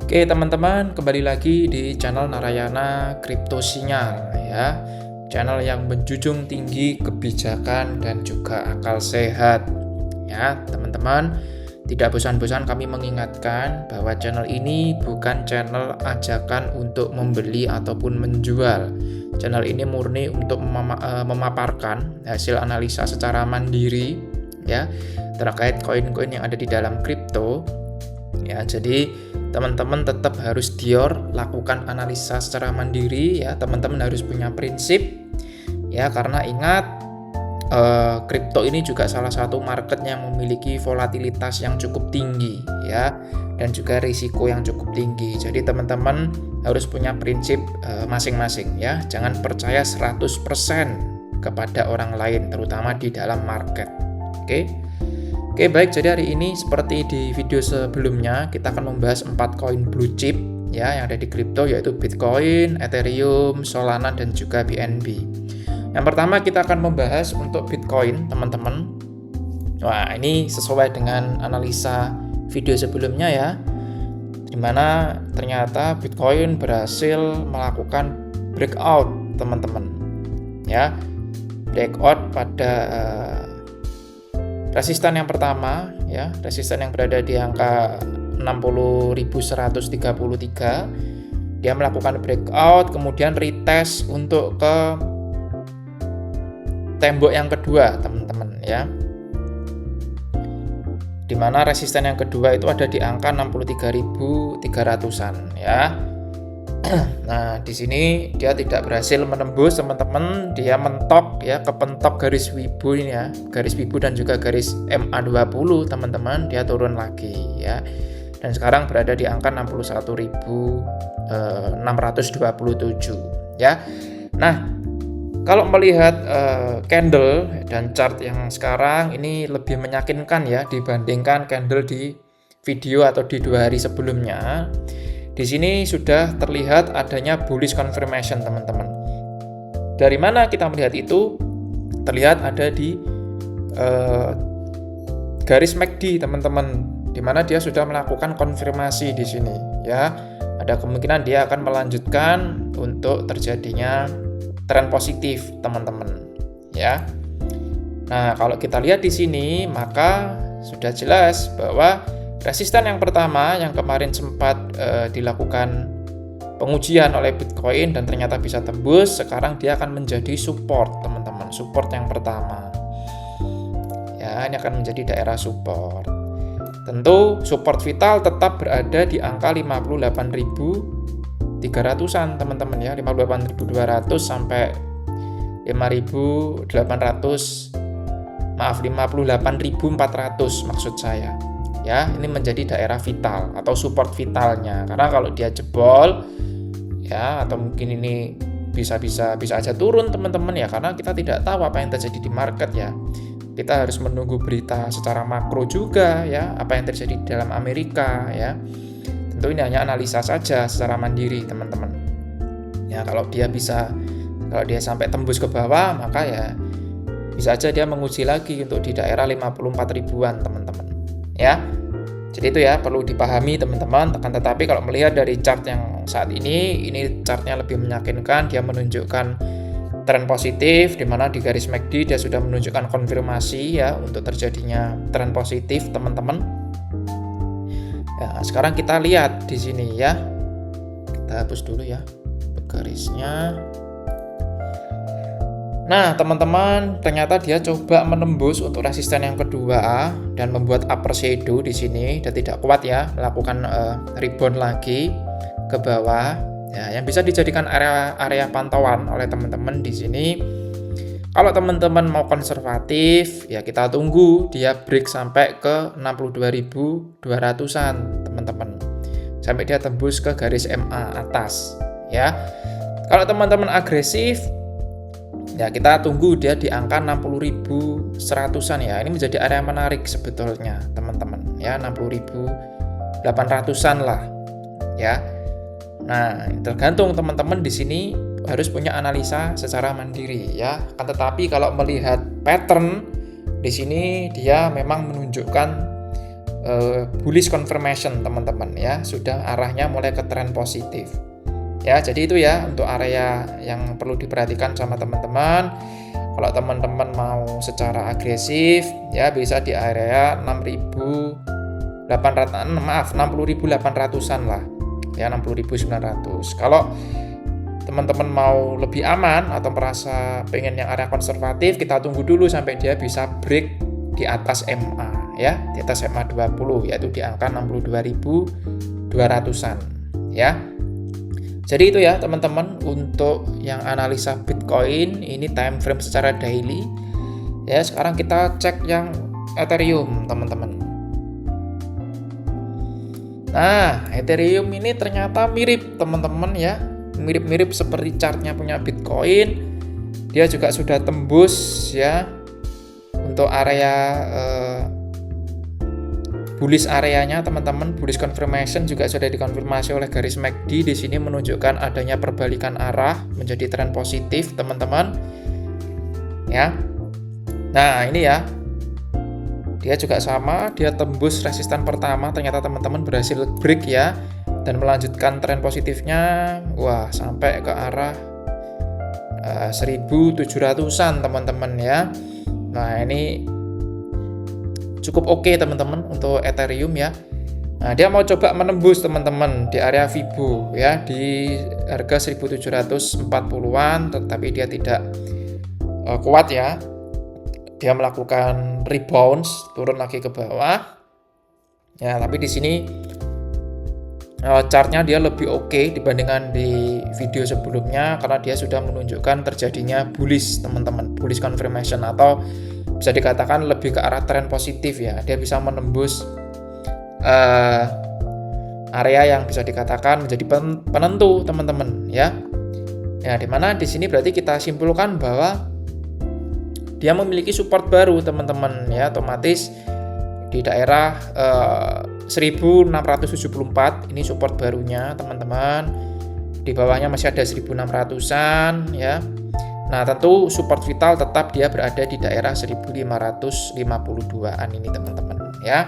Oke teman-teman, kembali lagi di channel Narayana Crypto Sinyal ya. Channel yang menjunjung tinggi kebijakan dan juga akal sehat. Ya, teman-teman, tidak bosan-bosan kami mengingatkan bahwa channel ini bukan channel ajakan untuk membeli ataupun menjual. Channel ini murni untuk memaparkan hasil analisa secara mandiri ya terkait koin-koin yang ada di dalam kripto. Ya, jadi teman-teman tetap harus lakukan analisa secara mandiri ya. Teman-teman harus punya prinsip ya, karena ingat kripto ini juga salah satu market yang memiliki volatilitas yang cukup tinggi ya, dan juga risiko yang cukup tinggi. Jadi teman-teman harus punya prinsip masing-masing ya. Jangan percaya 100% kepada orang lain, terutama di dalam market. Oke, baik, jadi hari ini seperti di video sebelumnya kita akan membahas 4 koin blue chip ya yang ada di kripto, yaitu Bitcoin, Ethereum, Solana dan juga BNB. Yang pertama kita akan membahas untuk Bitcoin, teman-teman. Wah, ini sesuai dengan analisa video sebelumnya ya, dimana ternyata Bitcoin berhasil melakukan breakout, teman-teman ya. Breakout pada resisten yang pertama ya, resisten yang berada di angka 60.133. Dia melakukan breakout, kemudian retest untuk ke tembok yang kedua, teman-teman ya. Dimana resisten yang kedua itu ada di angka 63.300-an ya. Nah, di sini dia tidak berhasil menembus, teman-teman. Dia mentok ya, kepentok garis wibu ini ya, garis wibu dan juga garis MA20, teman-teman. Dia turun lagi ya. Dan sekarang berada di angka 61.627 ya. Nah, kalau melihat candle dan chart yang sekarang ini lebih meyakinkan ya dibandingkan candle di video atau di 2 hari sebelumnya. Di sini sudah terlihat adanya bullish confirmation, teman-teman. Dari mana kita melihat itu? Terlihat ada di garis MACD, teman-teman, di mana dia sudah melakukan konfirmasi di sini ya. Ada kemungkinan dia akan melanjutkan untuk terjadinya tren positif, teman-teman ya. Nah, kalau kita lihat di sini maka sudah jelas bahwa resisten yang pertama yang kemarin sempat dilakukan pengujian oleh Bitcoin dan ternyata bisa tembus, sekarang dia akan menjadi support, teman-teman. Support yang pertama. Ya, ini akan menjadi daerah support. Tentu support vital tetap berada di angka 58.300-an, teman-teman ya. 58.200 sampai 58.400 maksud saya. Ya, ini menjadi daerah vital atau support vitalnya. Karena kalau dia jebol ya, atau mungkin ini bisa aja turun, teman-teman ya, karena kita tidak tahu apa yang terjadi di market ya. Kita harus menunggu berita secara makro juga ya, apa yang terjadi di dalam Amerika ya. Tentu ini hanya analisa saja secara mandiri, teman-teman. Ya, kalau dia sampai tembus ke bawah, maka ya bisa aja dia menguji lagi untuk di daerah 54 ribuan, teman-teman. Ya, jadi itu ya perlu dipahami, teman-teman. Tetapi kalau melihat dari chart yang saat ini chartnya lebih meyakinkan. Dia menunjukkan tren positif, di mana di garis MACD dia sudah menunjukkan konfirmasi ya untuk terjadinya tren positif, teman-teman. Ya, sekarang kita lihat di sini ya. Kita hapus dulu ya garisnya. Nah, teman-teman, ternyata dia coba menembus untuk resisten yang kedua dan membuat upper shadow di sini dan tidak kuat ya, melakukan rebound lagi ke bawah. Ya, yang bisa dijadikan area pantauan oleh teman-teman di sini. Kalau teman-teman mau konservatif, ya kita tunggu dia break sampai ke 62.200-an, teman-teman. Sampai dia tembus ke garis MA atas, ya. Kalau teman-teman agresif, ya kita tunggu dia di angka 60.100-an ya. Ini menjadi area menarik sebetulnya, teman-teman. Ya, 60.800-an lah. Ya. Nah, tergantung teman-teman di sini harus punya analisa secara mandiri ya. Kan tetapi kalau melihat pattern di sini dia memang menunjukkan bullish confirmation teman-teman ya, sudah arahnya mulai ke tren positif. Ya, jadi itu ya untuk area yang perlu diperhatikan sama teman-teman. Kalau teman-teman mau secara agresif ya bisa di area 60.800-an lah. Ya 60.900. Kalau teman-teman mau lebih aman atau merasa pengen yang area konservatif, kita tunggu dulu sampai dia bisa break di atas MA ya, di atas MA 20 yaitu di angka 62.200-an ya. Jadi itu ya teman-teman untuk yang analisa Bitcoin ini time frame secara daily. Ya, sekarang kita cek yang Ethereum teman-teman. Nah, Ethereum ini ternyata mirip teman-teman ya. Mirip-mirip seperti chartnya punya Bitcoin. Dia juga sudah tembus ya untuk area bullish areanya teman-teman. Bullish confirmation juga sudah dikonfirmasi oleh garis MACD. Di sini menunjukkan adanya perbalikan arah menjadi tren positif teman-teman ya. Nah ini ya, dia juga sama, dia tembus resistan pertama, ternyata teman-teman berhasil break ya, dan melanjutkan tren positifnya, wah sampai ke arah 1.700-an teman-teman ya. Nah ini cukup oke teman-teman untuk Ethereum ya. Nah dia mau coba menembus teman-teman di area Fibo ya, di harga 1.740-an, tetapi dia tidak kuat ya. Dia melakukan rebound, turun lagi ke bawah. Ya, tapi di sini chartnya dia lebih oke dibandingkan di video sebelumnya karena dia sudah menunjukkan terjadinya bullish teman-teman, bullish confirmation atau bisa dikatakan lebih ke arah tren positif ya. Dia bisa menembus area yang bisa dikatakan menjadi penentu teman-teman ya. Ya, dimana di sini berarti kita simpulkan bahwa dia memiliki support baru teman-teman ya, otomatis di daerah 1674 ini support barunya teman-teman. Di bawahnya masih ada 1600-an ya. Nah, tentu support vital tetap dia berada di daerah 1552-an ini teman-teman ya.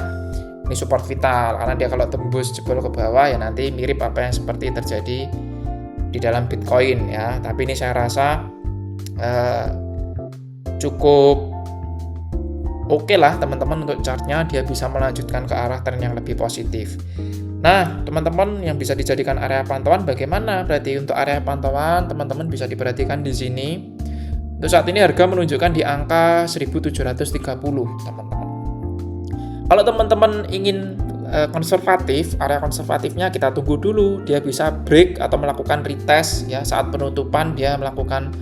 Ini support vital karena dia kalau tembus jebol ke bawah ya nanti mirip apa yang seperti terjadi di dalam Bitcoin ya. Tapi ini saya rasa cukup oke lah teman-teman untuk chartnya, dia bisa melanjutkan ke arah tren yang lebih positif. Nah teman-teman yang bisa dijadikan area pantauan bagaimana? Berarti untuk area pantauan teman-teman bisa diperhatikan di sini. Untuk saat ini harga menunjukkan di angka 1730 teman-teman. Kalau teman-teman ingin konservatif, area konservatifnya kita tunggu dulu, dia bisa break atau melakukan retest ya, saat penutupan dia melakukan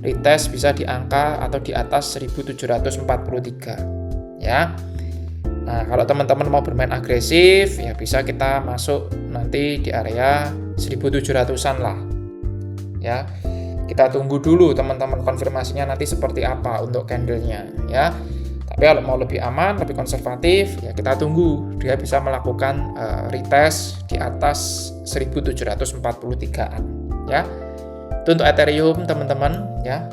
retest bisa di angka atau di atas 1743 ya. Nah kalau teman-teman mau bermain agresif ya bisa kita masuk nanti di area 1700-an lah ya. Kita tunggu dulu teman-teman konfirmasinya nanti seperti apa untuk candlenya ya. Tapi kalau mau lebih aman, lebih konservatif ya kita tunggu dia bisa melakukan retest di atas 1743-an ya. Itu untuk Ethereum teman-teman ya,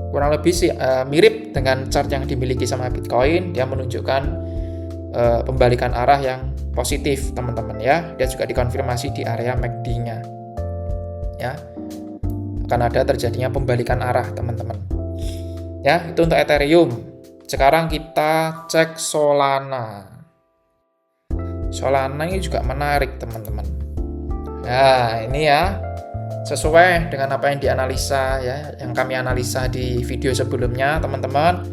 kurang lebih sih mirip dengan chart yang dimiliki sama Bitcoin. Dia menunjukkan pembalikan arah yang positif teman-teman ya. Dia juga dikonfirmasi di area MACD-nya ya, akan ada terjadinya pembalikan arah teman-teman ya. Itu untuk Ethereum. Sekarang kita cek Solana. Solana ini juga menarik teman-teman. Nah ini ya, sesuai dengan apa yang dianalisa ya, yang kami analisa di video sebelumnya teman-teman,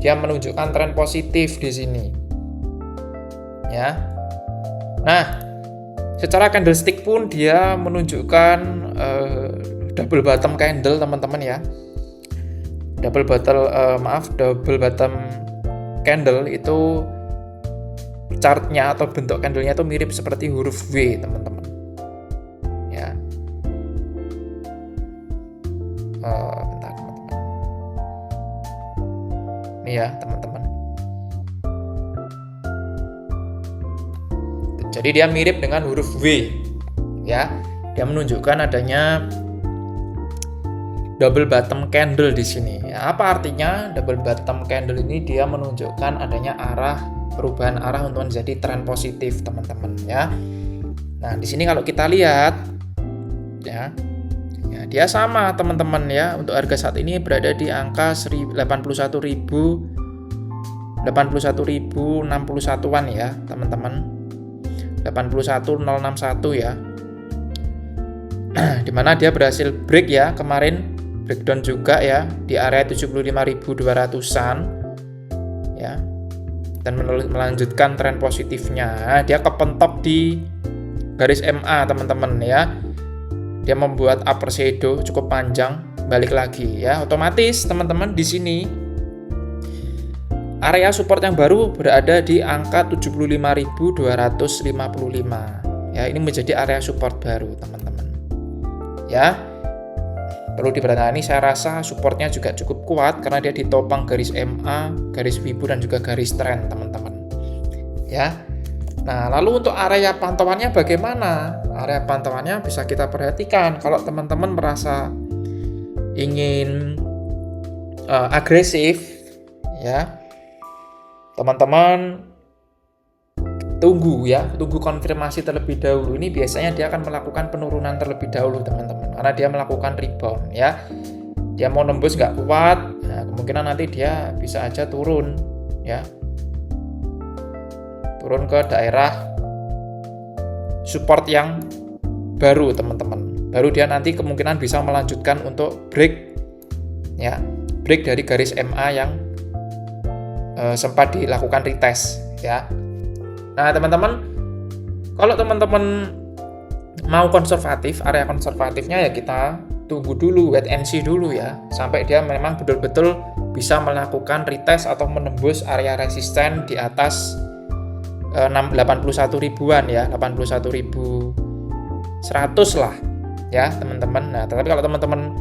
dia menunjukkan tren positif di sini ya. Nah secara candlestick pun dia menunjukkan double bottom candle teman-teman ya. Double bottom candle itu chartnya atau bentuk candlenya itu mirip seperti huruf W teman-teman ya. Bentar teman-teman, ini ya teman-teman. Jadi dia mirip dengan huruf W ya. Dia menunjukkan adanya double bottom candle di sini. Ya, apa artinya double bottom candle ini? Dia menunjukkan adanya arah perubahan arah untuk menjadi tren positif, teman-teman ya. Nah, di sini kalau kita lihat ya, dia sama teman-teman ya. Untuk harga saat ini berada di angka 81.061-an ya, teman-teman. 81.061 ya. Dimana dia berhasil break ya kemarin, breakdown juga ya di area 75.200-an ya, dan melanjutkan tren positifnya. Dia kepentok di garis MA, teman-teman ya. Dia membuat upper shadow cukup panjang, balik lagi ya. Otomatis teman-teman di sini area support yang baru berada di angka 75.255 ya. Ini menjadi area support baru, teman-teman ya. Perlu diperhatikan, ini saya rasa supportnya juga cukup kuat karena dia ditopang garis MA, garis Fibo, dan juga garis trend, teman-teman ya. Nah, lalu untuk area pantauannya bagaimana? Area pantauannya bisa kita perhatikan. Kalau teman-teman merasa ingin agresif ya, teman-teman tunggu konfirmasi terlebih dahulu. Ini biasanya dia akan melakukan penurunan terlebih dahulu, teman-teman, karena dia melakukan rebound ya. Dia mau nembus nggak kuat, nah kemungkinan nanti dia bisa aja turun ya, turun ke daerah support yang baru, teman-teman. Baru dia nanti kemungkinan bisa melanjutkan untuk break ya, break dari garis MA yang sempat dilakukan retest ya. Nah, teman-teman, kalau teman-teman mau konservatif, area konservatifnya ya kita tunggu dulu, wait and see dulu ya, sampai dia memang betul-betul bisa melakukan retest atau menembus area resisten di atas 81 ribuan ya, 81.100 lah ya, teman-teman. Nah, tetapi kalau teman-teman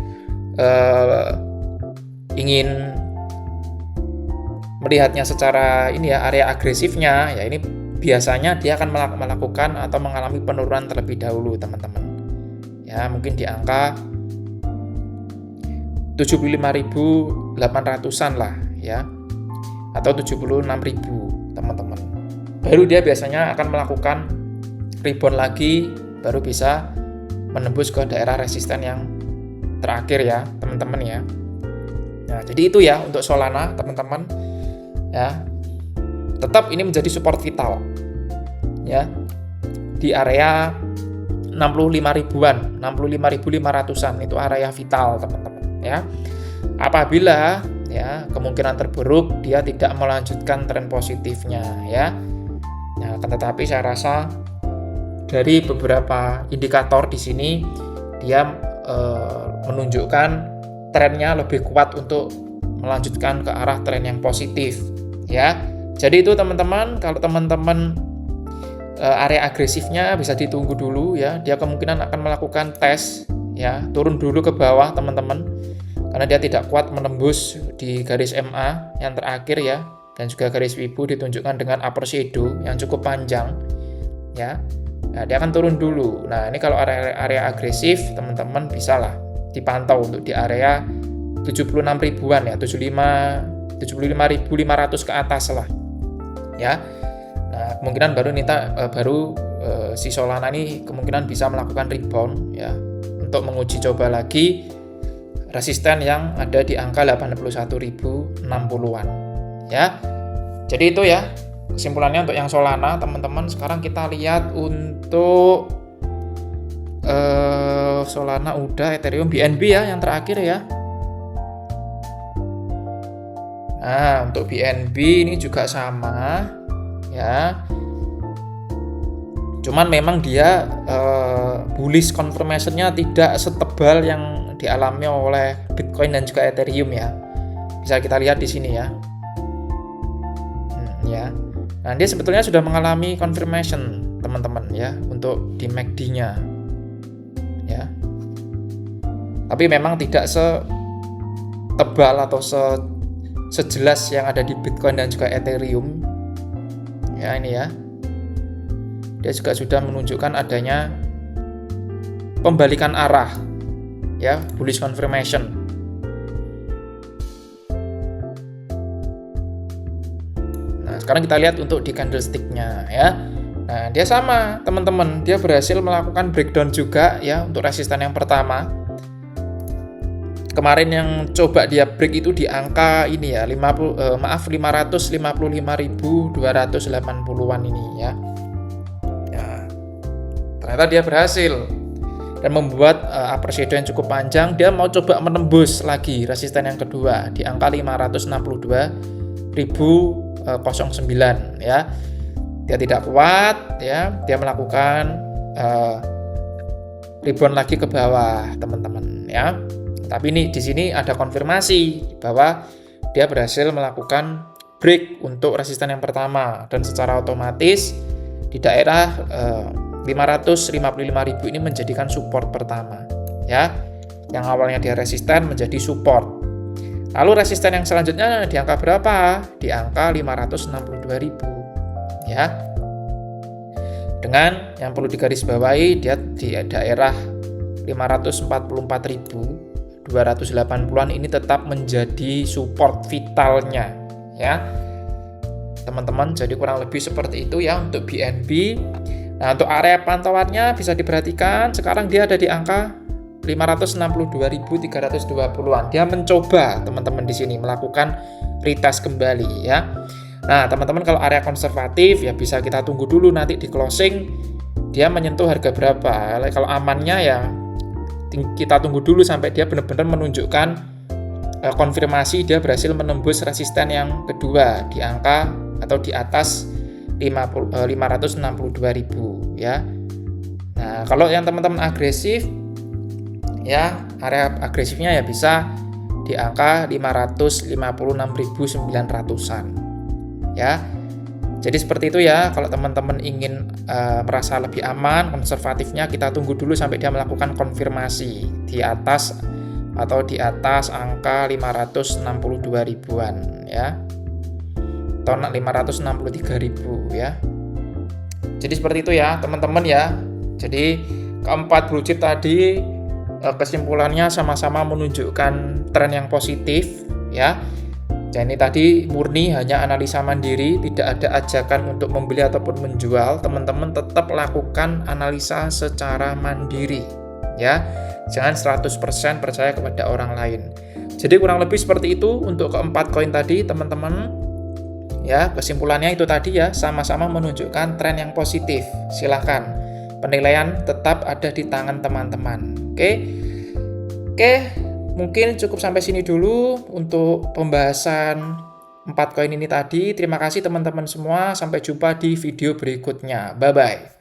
ingin melihatnya secara ini ya, area agresifnya ya, ini biasanya dia akan melakukan atau mengalami penurunan terlebih dahulu, teman-teman ya, mungkin di angka 75.800-an lah ya, atau 76.000, teman-teman. Baru dia biasanya akan melakukan rebound lagi, baru bisa menembus ke daerah resisten yang terakhir ya, teman-teman ya. Nah, jadi itu ya untuk Solana, teman-teman ya. Tetap ini menjadi support vital ya di area 65 ribuan, 65.500-an, itu area vital, teman-teman ya. Apabila ya kemungkinan terburuk dia tidak melanjutkan tren positifnya ya. Nah, tetapi saya rasa dari beberapa indikator di sini dia menunjukkan trennya lebih kuat untuk melanjutkan ke arah tren yang positif ya. Jadi itu, teman-teman, kalau teman-teman area agresifnya bisa ditunggu dulu ya. Dia kemungkinan akan melakukan tes ya, turun dulu ke bawah, teman-teman, karena dia tidak kuat menembus di garis MA yang terakhir ya, dan juga garis Fibo ditunjukkan dengan upper shadow yang cukup panjang ya. Nah, dia akan turun dulu. Nah, ini kalau area agresif, teman-teman bisa lah dipantau untuk di area 76 ribuan ya, 75.500 ke atas lah ya. Nah, kemungkinan baru si Solana ini kemungkinan bisa melakukan rebound ya, untuk menguji coba lagi resisten yang ada di angka 81.060-an ya. Jadi itu ya kesimpulannya untuk yang Solana, teman-teman. Sekarang kita lihat untuk Solana udah, Ethereum, BNB ya yang terakhir ya. Nah, untuk BNB ini juga sama ya. Cuman memang dia bullish confirmation-nya tidak setebal yang dialami oleh Bitcoin dan juga Ethereum ya. Bisa kita lihat di sini ya. Ya. Nah, dia sebetulnya sudah mengalami confirmation, teman-teman ya, untuk di MACD-nya. Ya. Tapi memang tidak setebal atau sejelas yang ada di Bitcoin dan juga Ethereum. Ya, ini ya. Dia juga sudah menunjukkan adanya pembalikan arah. Ya, bullish confirmation. Nah, sekarang kita lihat untuk di candlestick-nya ya. Nah, dia sama teman-teman, dia berhasil melakukan breakdown juga ya untuk resisten yang pertama. Kemarin yang coba dia break itu di angka ini ya, 555.280-an ini ya. Ya. Ternyata dia berhasil dan membuat upper shadow yang cukup panjang. Dia mau coba menembus lagi resisten yang kedua di angka 562.009 ya. Dia tidak kuat ya, dia melakukan rebound lagi ke bawah teman-teman ya. Tapi ini di sini ada konfirmasi bahwa dia berhasil melakukan break untuk resisten yang pertama dan secara otomatis di daerah 555.000 ini menjadikan support pertama ya. Yang awalnya dia resisten menjadi support. Lalu resisten yang selanjutnya di angka berapa? Di angka 562.000 ya. Dengan yang perlu digarisbawahi dia di daerah 544.280-an ini tetap menjadi support vitalnya ya teman-teman. Jadi kurang lebih seperti itu ya untuk BNB. Nah, untuk area pantauannya bisa diperhatikan sekarang dia ada di angka 562.320-an. Dia mencoba teman-teman di sini melakukan retest kembali ya. Nah, teman-teman kalau area konservatif ya bisa kita tunggu dulu nanti di closing dia menyentuh harga berapa. Kalau amannya ya kita tunggu dulu sampai dia benar-benar menunjukkan konfirmasi dia berhasil menembus resisten yang kedua di angka atau di atas 562.000 ya. Nah, kalau yang teman-teman agresif ya, area agresifnya ya bisa di angka 556.900-an ya. Jadi seperti itu ya, kalau teman-teman ingin merasa lebih aman, konservatifnya kita tunggu dulu sampai dia melakukan konfirmasi di atas atau di atas angka 562.000-an ya. Atau 563.000 ya. Jadi seperti itu ya, teman-teman ya. Jadi keempat blue chip tadi kesimpulannya sama-sama menunjukkan tren yang positif ya. Dan ini tadi murni hanya analisa mandiri, tidak ada ajakan untuk membeli ataupun menjual. Teman-teman tetap lakukan analisa secara mandiri ya. Jangan 100% percaya kepada orang lain. Jadi kurang lebih seperti itu untuk keempat koin tadi teman-teman. Ya, kesimpulannya itu tadi ya, sama-sama menunjukkan tren yang positif. Silakan. Penilaian tetap ada di tangan teman-teman. Oke, mungkin cukup sampai sini dulu untuk pembahasan 4 koin ini tadi. Terima kasih teman-teman semua. Sampai jumpa di video berikutnya. Bye-bye.